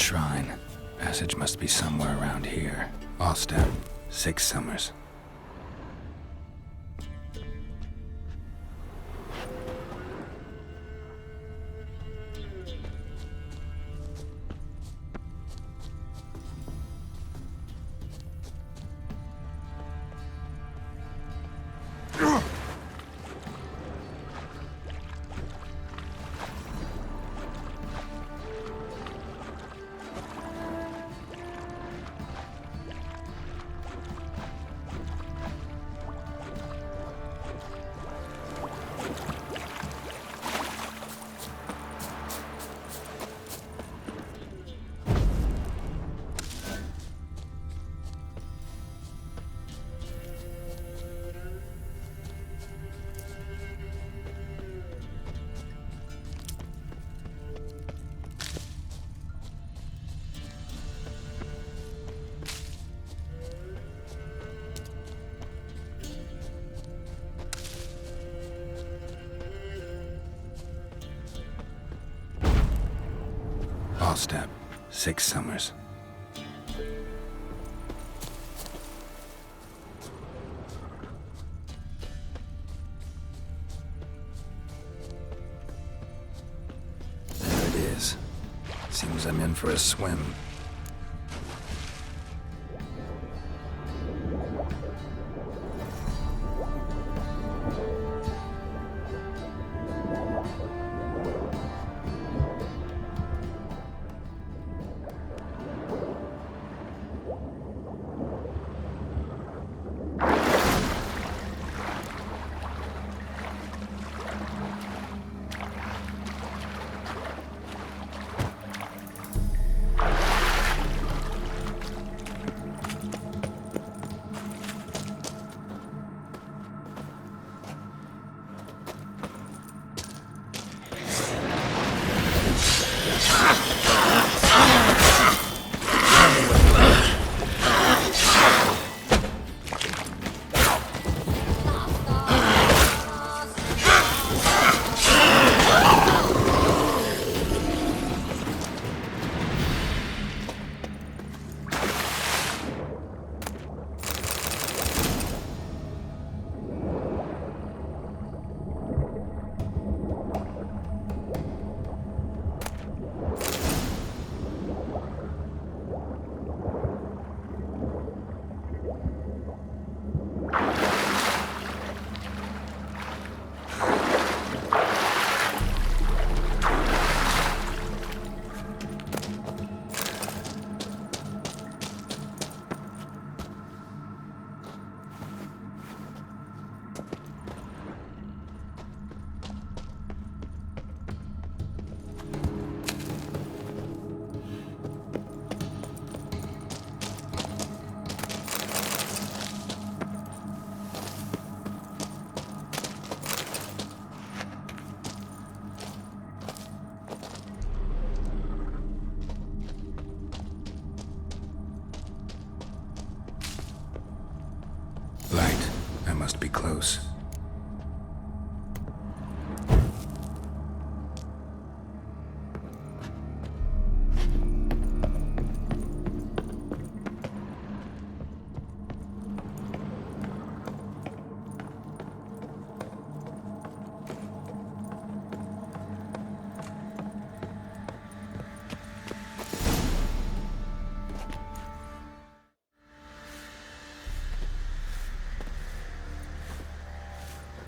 shrine. Passage must be somewhere around here. Allstep, 6 summers. Allstep, 6 summers. There it is. Seems I'm in for a swim. Light. I must be close.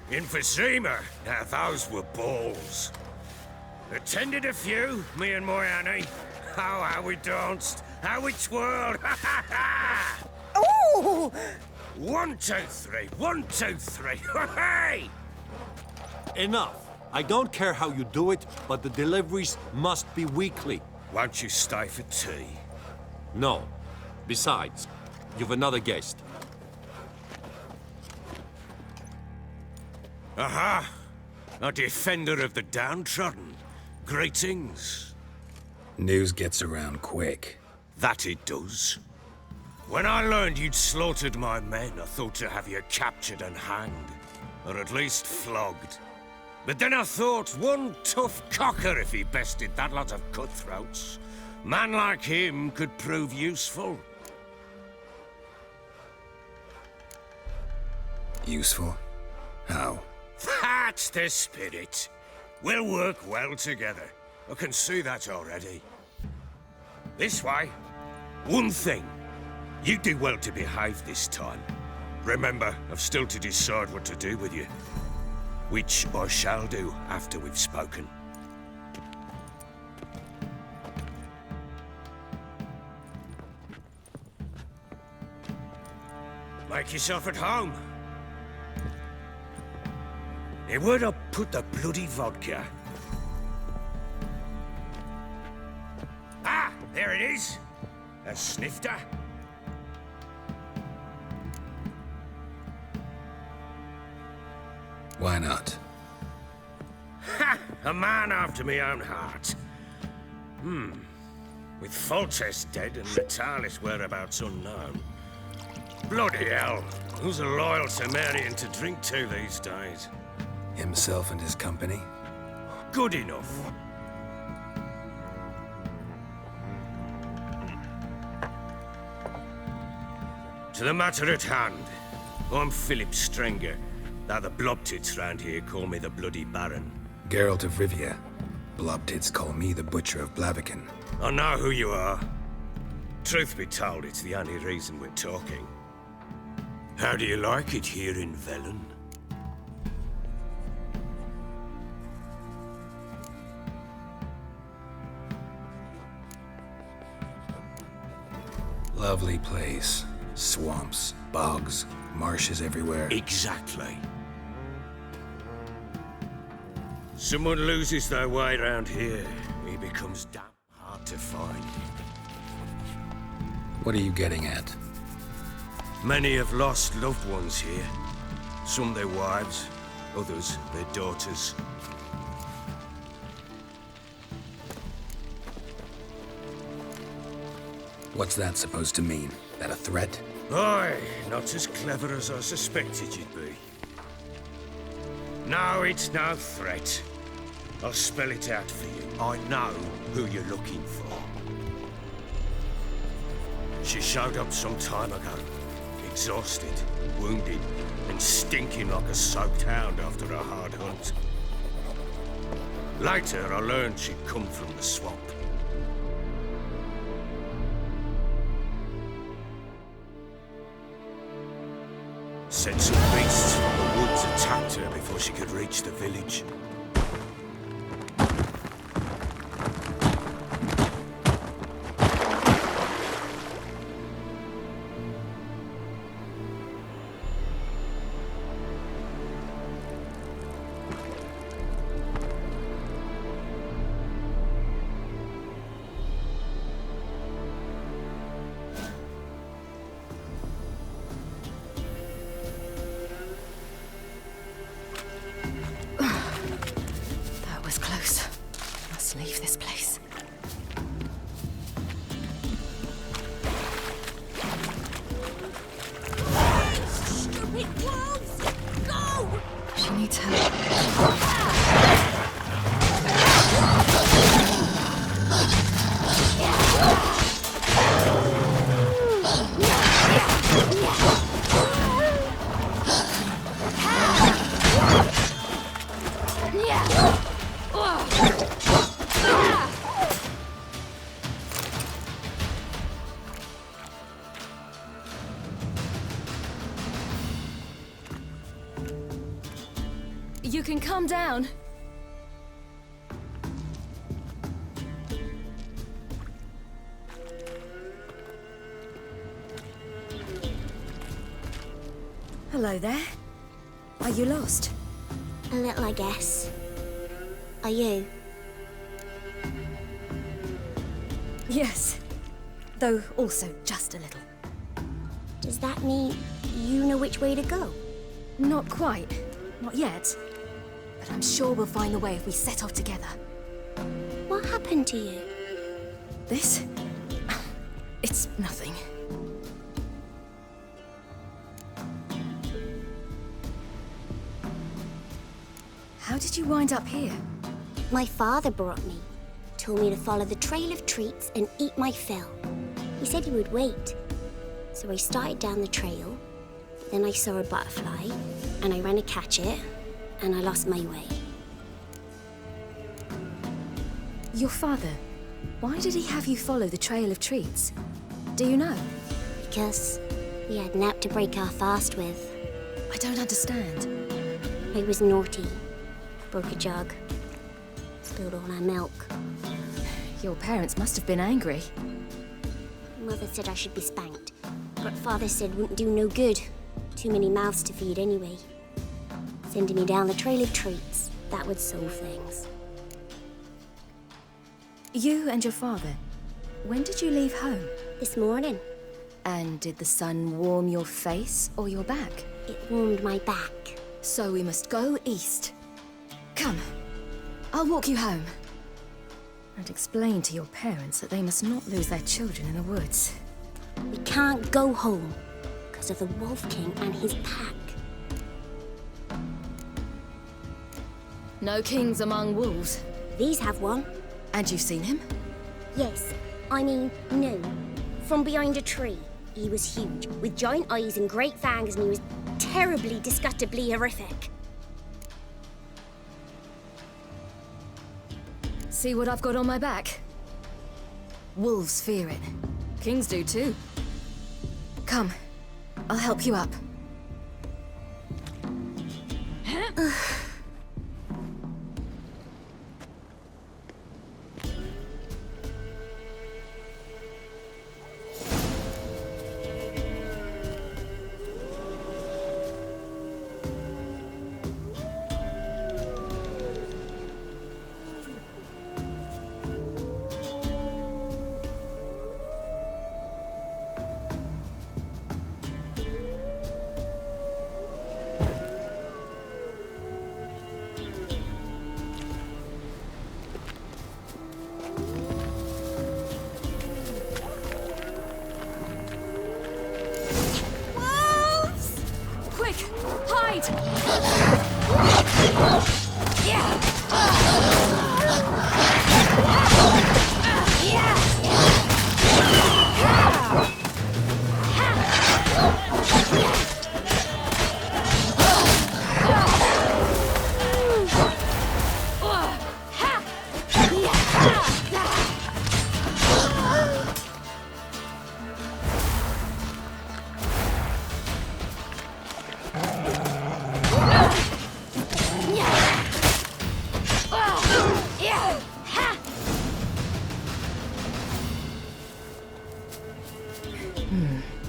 Emphysema. Now those were balls. Attended a few, me and my Annie. Oh, how we danced, how we twirled. Ha ha ha! Ooh! 1, 2, 3. 1, 2, 3. Hey! Enough. I don't care how you do it, but the deliveries must be weekly. Won't you stay for tea? No. Besides, you've another guest. Aha! A defender of the downtrodden. Greetings. News gets around quick. That it does. When I learned you'd slaughtered my men, I thought to have you captured and hanged. Or at least flogged. But then I thought, one tough cocker if he bested that lot of cutthroats. Man like him could prove useful. Useful? How? That's the spirit. We'll work well together. I can see that already. This way. One thing. You do well to behave this time. Remember, I've still to decide what to do with you. Which I shall do after we've spoken. Make yourself at home. Hey, where'd I put the bloody vodka? Ah, there it is. A snifter. Why not? Ha! A man after my own heart. With Foltest dead and Natalis' whereabouts unknown. Bloody hell. Who's a loyal Sumerian to drink to these days? Himself and his company? Good enough. To the matter at hand. I'm Philip Strenger. Now the blobtits round here call me the Bloody Baron. Geralt of Rivia. Blobtits call me the Butcher of Blaviken. I know who you are. Truth be told, it's the only reason we're talking. How do you like it here in Velen? Lovely place. Swamps, bogs, marshes everywhere. Exactly. Someone loses their way around here, he becomes damn hard to find. What are you getting at? Many have lost loved ones here. Some their wives, others their daughters. What's that supposed to mean? That a threat? Aye, not as clever as I suspected you'd be. No, it's no threat. I'll spell it out for you. I know who you're looking for. She showed up some time ago. Exhausted, wounded, and stinking like a soaked hound after a hard hunt. Later, I learned she'd come from the swamp. Said some beasts from the woods attacked her before she could reach the village. That was close. Must leave this place. Stupid wolves! Go! She needs help. You can calm down. Hello there. Are you lost? A little, I guess. Are you? Yes. Though also just a little. Does that mean you know which way to go? Not quite. Not yet. But I'm sure we'll find the way if we set off together. What happened to you? This? It's nothing. How did you wind up here? My father brought me. told me to follow the trail of treats and eat my fill. He said he would wait. So I started down the trail, then I saw a butterfly, and I ran to catch it, and I lost my way. Your father, why did he have you follow the trail of treats? Do you know? Because we had Nap to break our fast with. I don't understand. I was naughty. Broke a jug. Spilled all our milk. Your parents must have been angry. Mother said I should be spanked, but Father said wouldn't do no good. Too many mouths to feed anyway. Sending me down the trail of treats, that would solve things. You and your father, when did you leave home? This morning, And did the sun warm your face or your back? it warmed my back. So we must go east. Come, I'll walk you home. And explain to your parents that they must not lose their children in the woods. We can't go home because of the Wolf King and his pack. No kings among wolves. These have one. And you've seen him? Yes, I mean, no. From behind a tree. He was huge, with giant eyes and great fangs, and he was terribly, disgustingly horrific. See what I've got on my back? Wolves fear it. Kings do too. Come, I'll help you up.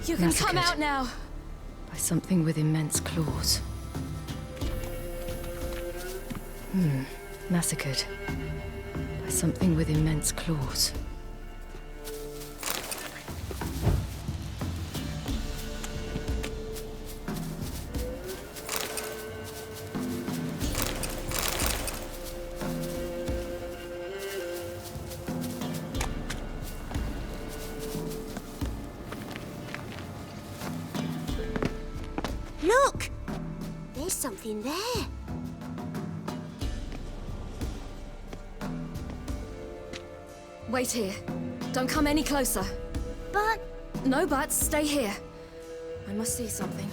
You can come out now. By something with immense claws. Massacred. By something with immense claws. Look! There's something there. Wait here. Don't come any closer. But No buts, stay here. I must see something.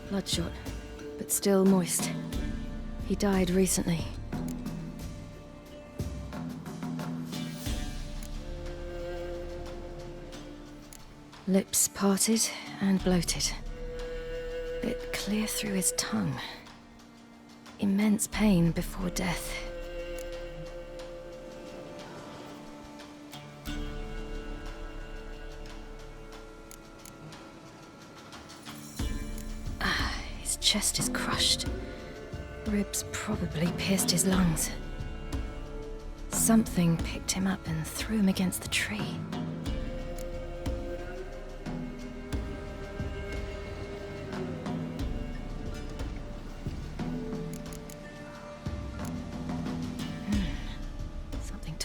Bloodshot, but still moist. He died recently. Lips parted and bloated. Bit clear through his tongue. Immense pain before death. His chest is crushed. Ribs probably pierced his lungs. Something picked him up and threw him against the tree.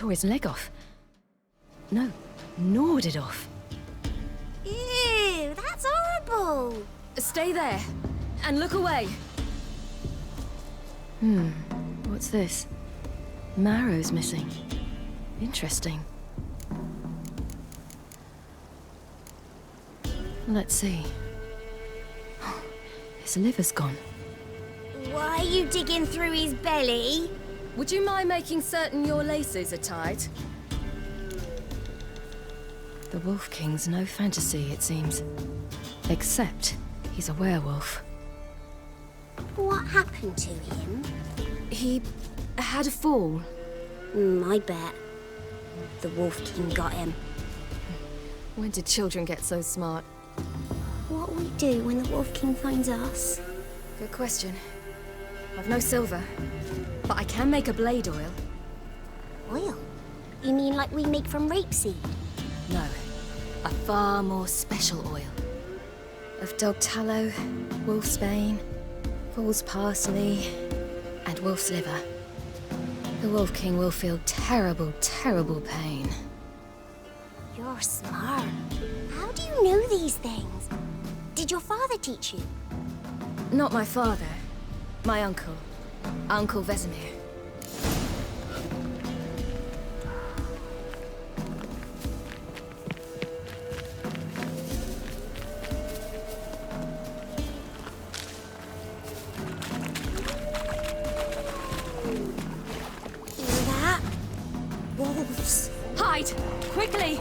tore his leg off. No, gnawed it off. Ew, that's horrible. Stay there, and look away. What's this? Marrow's missing. Interesting. Let's see. His liver's gone. Why are you digging through his belly? Would you mind making certain your laces are tied? The Wolf King's no fantasy, it seems. Except he's a werewolf. What happened to him? He had a fall. I bet. The Wolf King got him. When did children get so smart? What will we do when the Wolf King finds us? Good question. I've no silver, but I can make a blade oil. Oil? You mean like we make from rapeseed? No, a far more special oil. Of dog tallow, wolf's bane, fool's parsley, and wolf's liver. The Wolf King will feel terrible, terrible pain. You're smart. How do you know these things? Did your father teach you? Not my father, my uncle, Uncle Vesemir. Hear that? Wolves. Hide! Quickly!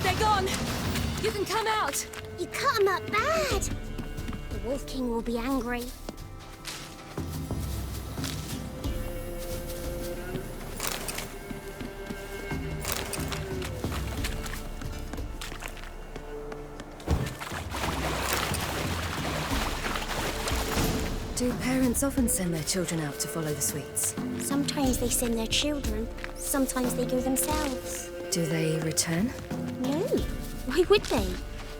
They're gone! You can come out! You cut him up bad. The Wolf King will be angry. Do parents often send their children out to follow the sweets? Sometimes they send their children. Sometimes they go themselves. Do they return? No. Why would they?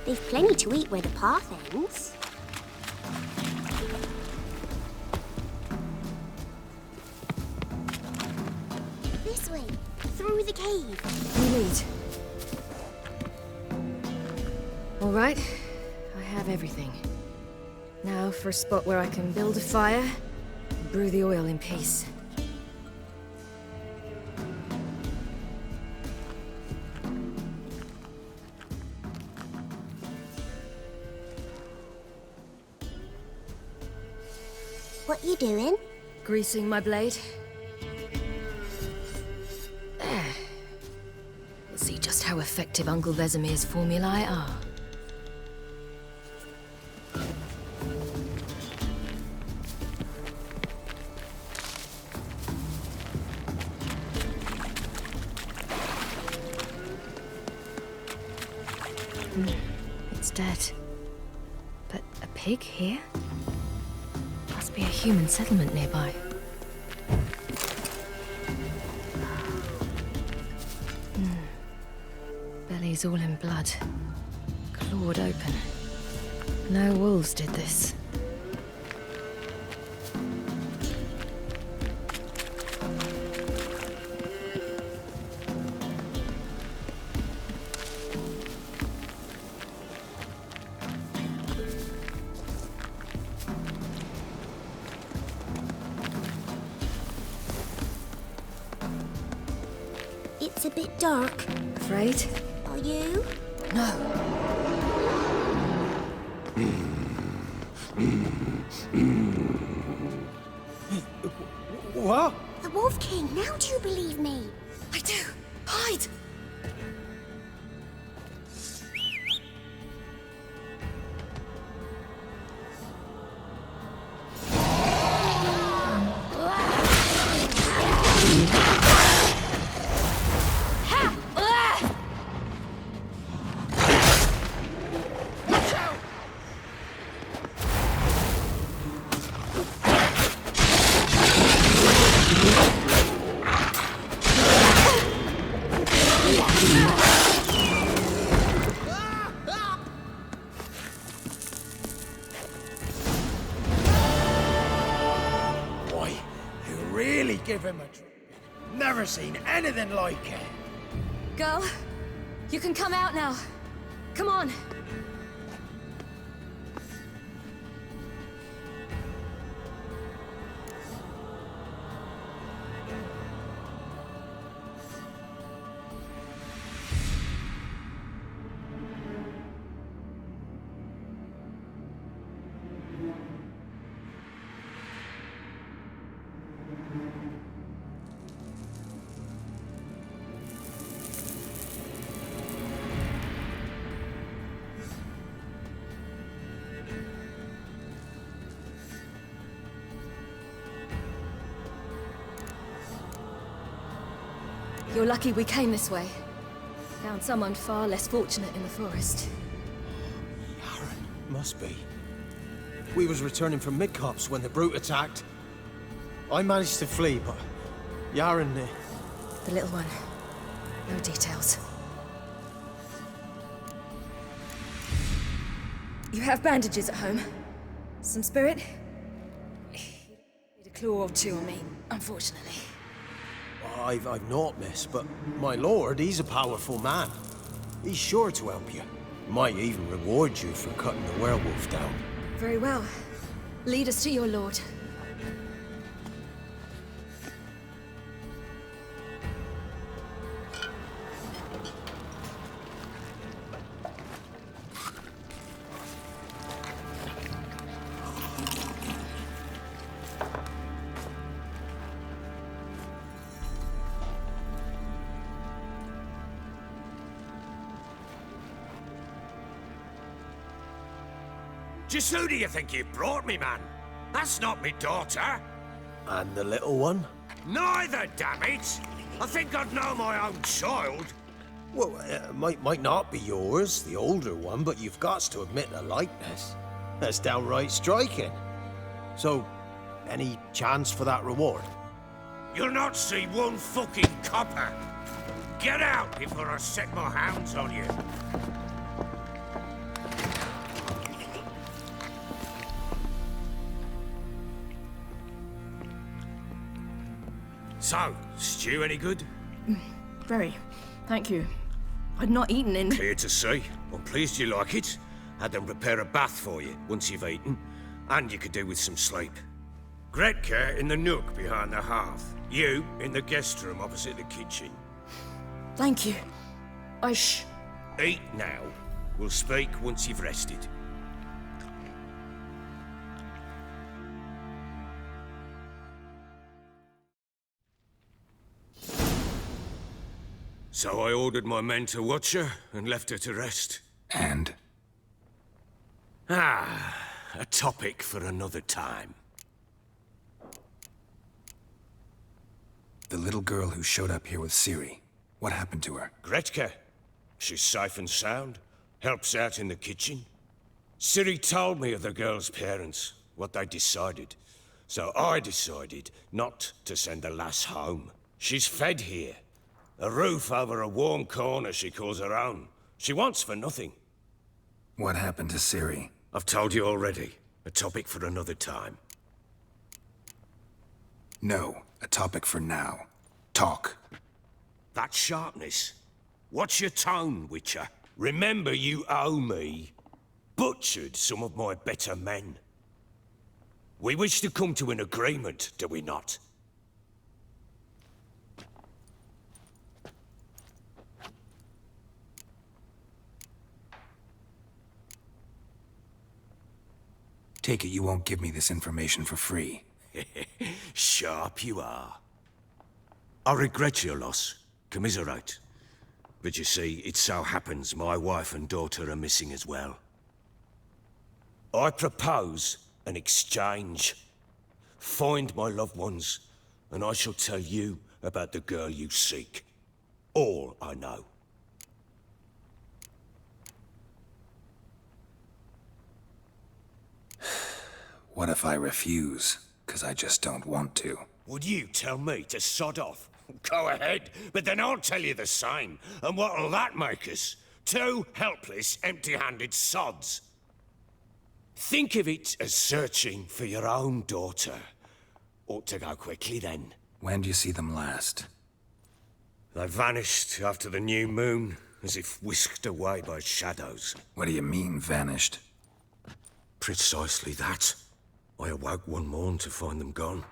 They've plenty to eat where the path ends. This way. Through the cave. You lead. All right, I have everything. Now for a spot where I can build a fire and brew the oil in peace. What you doing? Greasing my blade. There. We'll see just how effective Uncle Vesemir's formulae are. It's dead. But a pig here? Must be a human settlement nearby. Belly's all in blood. Clawed open. No wolves did this. It's a bit dark. Afraid? Are you? No. What? The Wolf King, now do you believe me? I do. Hide! give him a drink. Never seen anything like it. Girl, you can come out now. Come on. You're lucky we came this way. Found someone far less fortunate in the forest. Yaren, must be. We was returning from Midcops when the brute attacked. I managed to flee, but Yaren... The little one. No details. You have bandages at home? Some spirit? Need a claw or two on me, unfortunately. I've not, miss, but my lord, he's a powerful man. He's sure to help you. Might even reward you for cutting the werewolf down. Very well. Lead us to your lord. Just who do you think you brought me, man? That's not me daughter. And the little one? Neither, damn it! I think I'd know my own child. Well, might not be yours, the older one, but you've got to admit the likeness. That's downright striking. So, any chance for that reward? You'll not see one fucking copper. Get out before I set my hounds on you. So, stew any good? Very. Thank you. I'd not eaten in... Clear to see. I'm pleased you like it. Had them prepare a bath for you once you've eaten. And you could do with some sleep. Gretka in the nook behind the hearth. You in the guest room opposite the kitchen. Thank you. Eat now. We'll speak once you've rested. So I ordered my men to watch her and left her to rest. And? Ah, a topic for another time. The little girl who showed up here with Ciri. What happened to her? Gretka. She's safe and sound. Helps out in the kitchen. Ciri told me of the girl's parents, what they decided. So I decided not to send the lass home. She's fed here. A roof over a warm corner she calls her own. She wants for nothing. What happened to Ciri? I've told you already. A topic for another time. No, a topic for now. Talk. That sharpness. What's your tone, Witcher? Remember you owe me. Butchered some of my better men. We wish to come to an agreement, do we not? Take it you won't give me this information for free. Sharp you are. I regret your loss. Commiserate. But you see, it so happens my wife and daughter are missing as well. I propose an exchange. Find my loved ones, and I shall tell you about the girl you seek. All I know. What if I refuse? 'Cause I just don't want to. Would you tell me to sod off? Go ahead, but then I'll tell you the same. And what'll that make us? Two helpless, empty-handed sods. Think of it as searching for your own daughter. Ought to go quickly then. When do you see them last? They vanished after the new moon, as if whisked away by shadows. What do you mean, vanished? Precisely that. I awoke one morn to find them gone.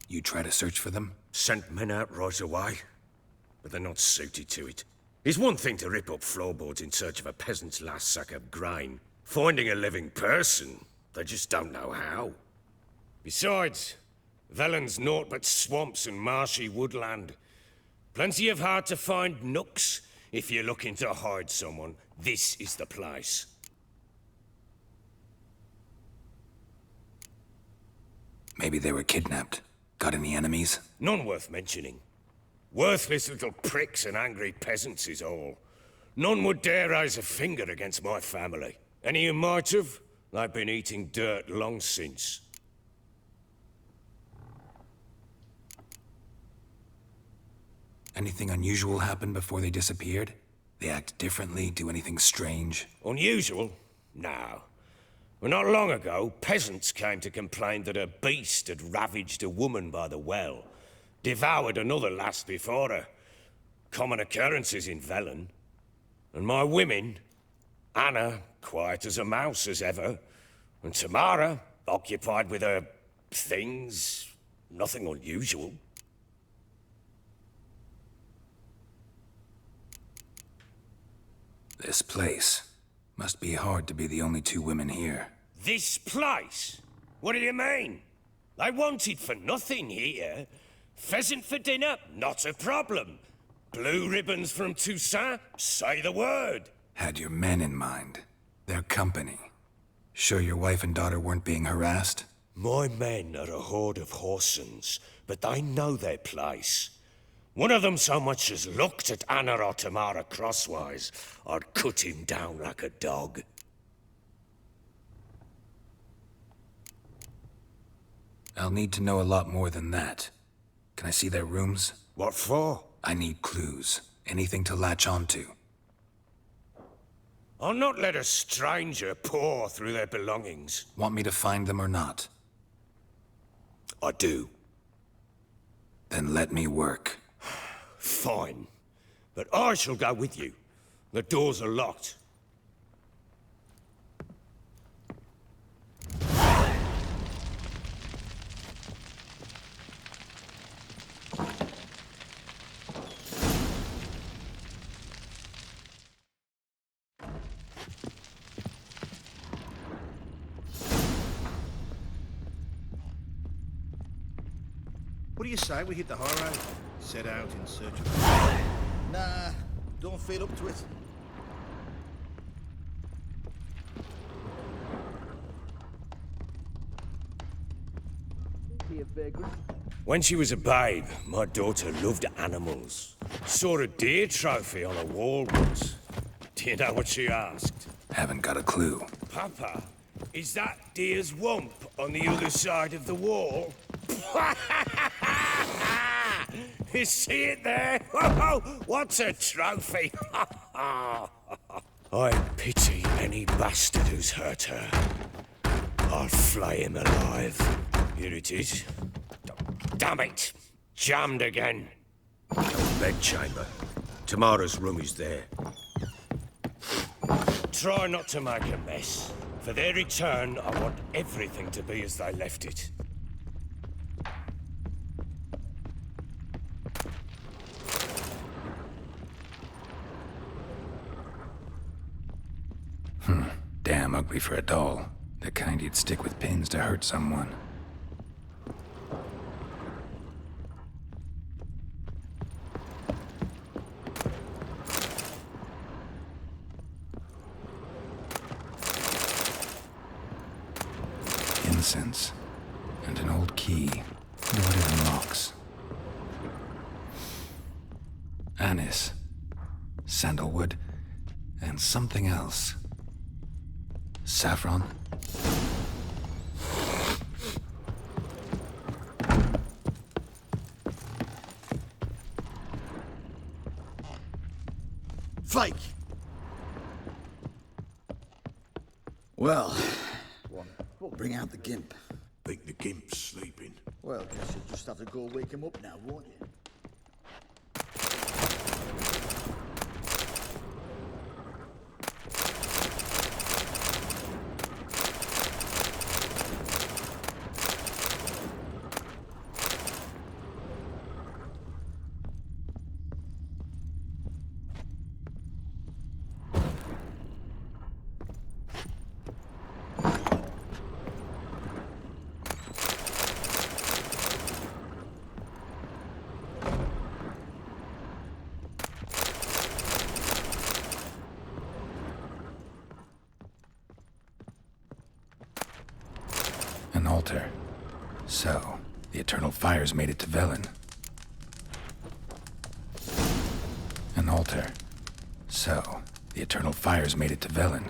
You try to search for them? Sent men out right away, but they're not suited to it. It's one thing to rip up floorboards in search of a peasant's last sack of grain. Finding a living person, they just don't know how. Besides, Velen's naught but swamps and marshy woodland. Plenty of hard-to-find nooks. If you're looking to hide someone, this is the place. Maybe they were kidnapped. Got any enemies? None worth mentioning. Worthless little pricks and angry peasants is all. None would dare raise a finger against my family. Any who might have, they've been eating dirt long since. Anything unusual happen before they disappeared? They act differently, do anything strange? Unusual? No. Well, not long ago, peasants came to complain that a beast had ravaged a woman by the well. Devoured another lass before her. Common occurrences in Velen. And my women, Anna, quiet as a mouse as ever, and Tamara, occupied with her things, nothing unusual. This place. Must be hard to be the only two women here. This place? What do you mean? They wanted for nothing here. Pheasant for dinner? Not a problem. Blue ribbons from Toussaint? Say the word. Had your men in mind. Their company. Sure your wife and daughter weren't being harassed? My men are a horde of Horsens, but they know their place. One of them so much as looked at Anna or Tamara crosswise, I'd cut him down like a dog. I'll need to know a lot more than that. Can I see their rooms? What for? I need clues. Anything to latch onto. I'll not let a stranger pore through their belongings. Want me to find them or not? I do. Then let me work. Fine. But I shall go with you. The doors are locked. What do you say we hit the high road? Set out in search of... Nah, don't feel up to it. When she was a babe, my daughter loved animals. Saw a deer trophy on a wall once. Do you know what she asked? Haven't got a clue. Papa, is that deer's wump on the other side of the wall? You see it there? Whoa, what's a trophy? I pity any bastard who's hurt her. I'll flay him alive. Here it is. Damn it! Jammed again. Bedchamber. Tamara's room is there. Try not to make a mess. For their return, I want everything to be as they left it. Damn ugly for a doll. The kind you'd stick with pins to hurt someone. Incense. And an old key. Wonder what it unlocks. Anise. Sandalwood. And something else. Saffron? Flake! Well, Bring out the gimp. Think the gimp's sleeping. Well, guess you'll just have to go wake him up now, won't you? An altar. So, the Eternal Fires made it to Velen. An altar. So, the Eternal Fires made it to Velen.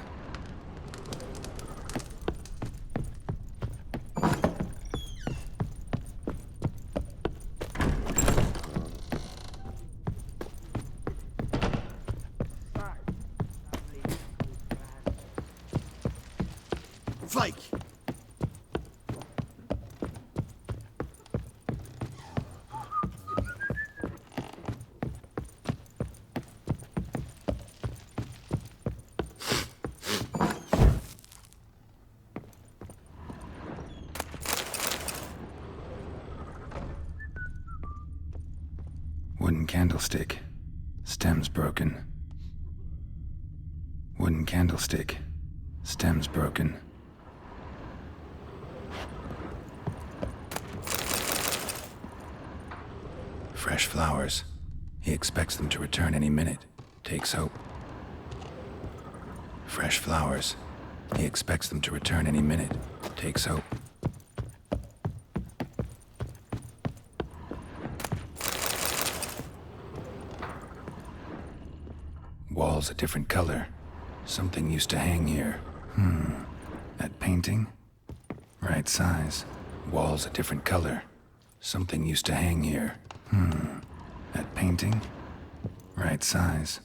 Flake! Wooden candlestick. Stems broken. Wooden candlestick. Stems broken. Fresh flowers. He expects them to return any minute. Takes hope. Fresh flowers. He expects them to return any minute. Takes hope. Walls a different color. Something used to hang here. That painting? Right size. Walls a different color. Something used to hang here. That painting? Right size.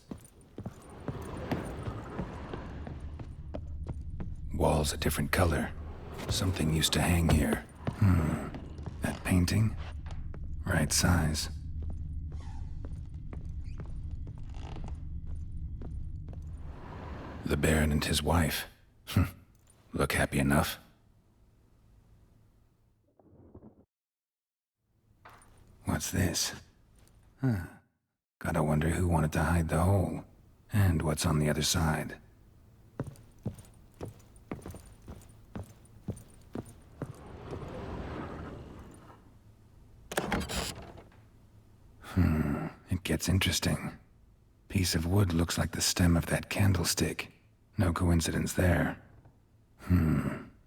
Walls a different color. Something used to hang here. That painting? Right size. The Baron and his wife. Look happy enough. What's this? Gotta wonder who wanted to hide the hole. And what's on the other side. It gets interesting. Piece of wood looks like the stem of that candlestick. No coincidence there.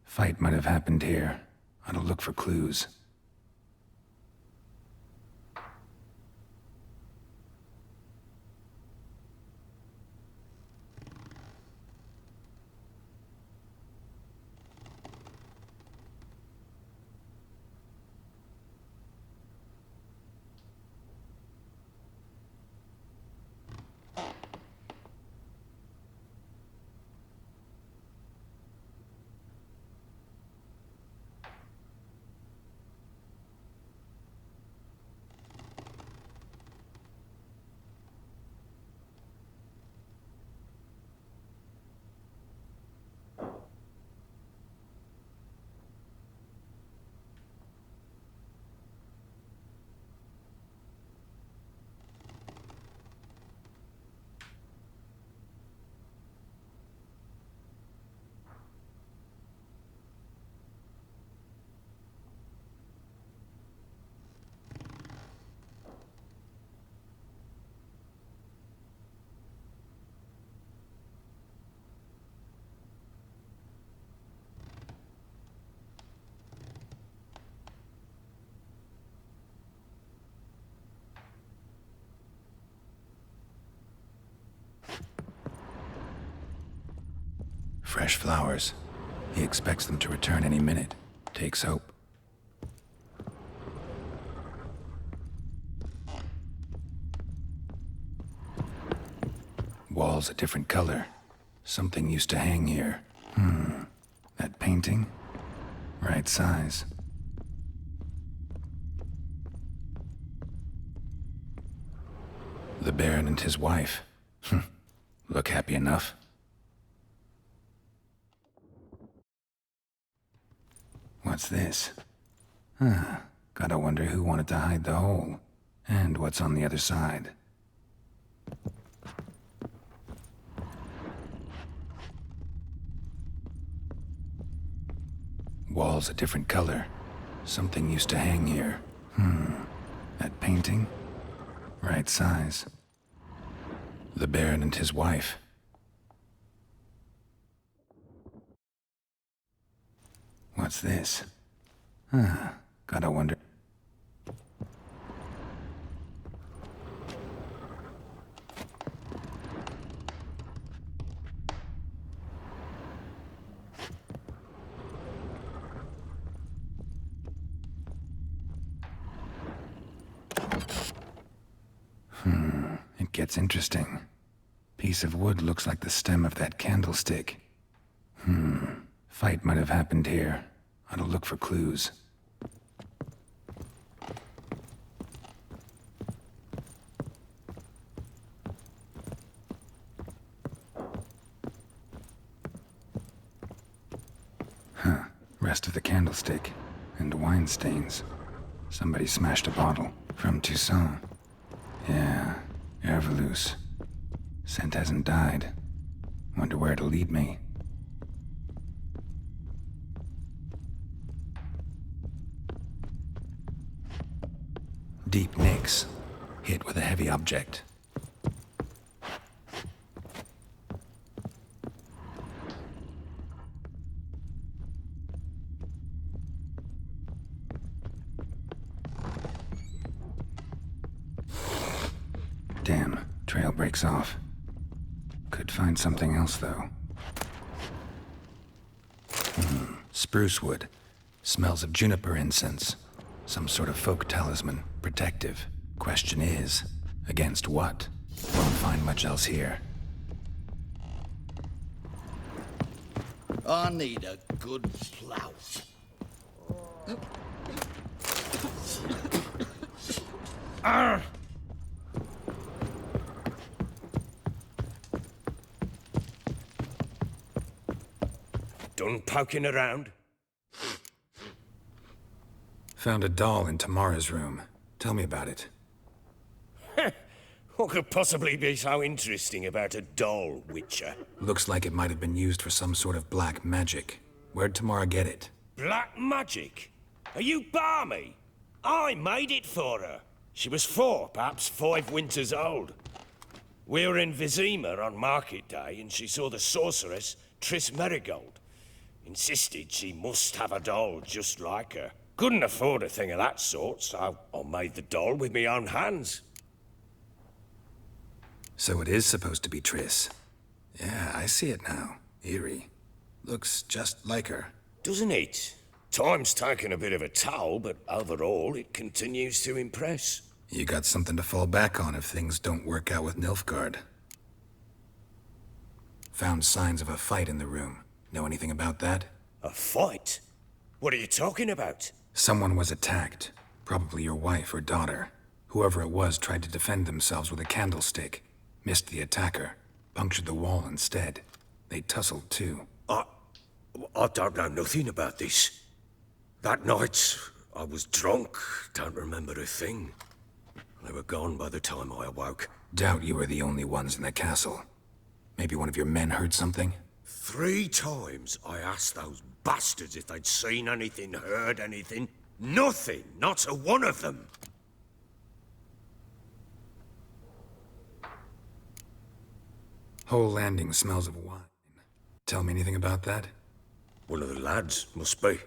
Fight might have happened here. Ought to look for clues. Fresh flowers. He expects them to return any minute. Takes hope. Walls a different color. Something used to hang here. That painting? Right size. The Baron and his wife. Look happy enough. What's this? Gotta wonder who wanted to hide the hole. And what's on the other side. Walls a different color. Something used to hang here. That painting? Right size. The Baron and his wife. What's this? Gotta wonder. It gets interesting. Piece of wood looks like the stem of that candlestick. Fight might have happened here. Ought to look for clues. Rest of the candlestick. And wine stains. Somebody smashed a bottle. From Toussaint. Yeah, Herveloos. Scent hasn't died. Wonder where it'll lead me. Deep nicks. Hit with a heavy object. Damn, trail breaks off. Could find something else, though. Spruce wood. Smells of juniper incense. Some sort of folk talisman. Protective. Question is, against what? Won't find much else here. I need a good plow. Done poking around? Found a doll in Tamara's room. Tell me about it. What could possibly be so interesting about a doll, Witcher? Looks like it might have been used for some sort of black magic. Where'd Tamara get it? Black magic? Are you balmy? I made it for her. She was 4, perhaps 5 winters old. We were in Vizima on market day, and she saw the sorceress, Triss Merigold. Insisted she must have a doll just like her. Couldn't afford a thing of that sort, so I made the doll with my own hands. So it is supposed to be Triss. Yeah, I see it now. Eerie. Looks just like her. Doesn't it? Time's taken a bit of a toll, but overall it continues to impress. You got something to fall back on if things don't work out with Nilfgaard. Found signs of a fight in the room. Know anything about that? A fight? What are you talking about? Someone was attacked. Probably your wife or daughter. Whoever it was tried to defend themselves with a candlestick. Missed the attacker. Punctured the wall instead. They tussled too. I don't know nothing about this. That night, I was drunk. Don't remember a thing. They were gone by the time I awoke. Doubt you were the only ones in the castle. Maybe one of your men heard something? 3 times I asked those bastards if they'd seen anything, heard anything. Nothing, not a one of them. Whole landing smells of wine. Tell me anything about that? One of the lads, must be.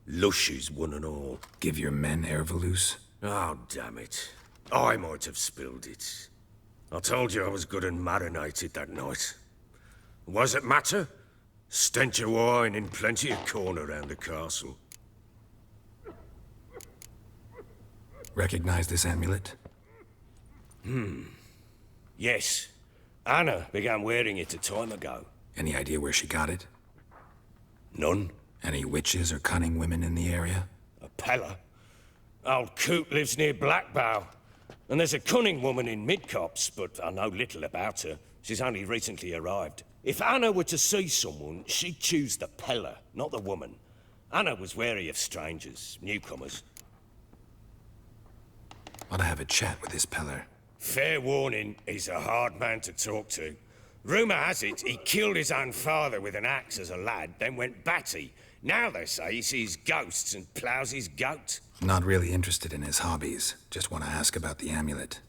Lushes, one and all. Give your men Herveloos? Oh, damn it. I might have spilled it. I told you I was good and marinated that night. Was it matter? Stench of wine and plenty of corn around the castle. Recognize this amulet? Yes. Anna began wearing it a time ago. Any idea where she got it? None. Any witches or cunning women in the area? A Pella? Old Coot lives near Blackbow. And there's a cunning woman in Midcopse, but I know little about her. She's only recently arrived. If Anna were to see someone, she'd choose the Pella, not the woman. Anna was wary of strangers, newcomers. Ought to have a chat with this Peller. Fair warning, he's a hard man to talk to. Rumour has it he killed his own father with an axe as a lad, then went batty. Now they say he sees ghosts and ploughs his goat. Not really interested in his hobbies. Just want to ask about the amulet.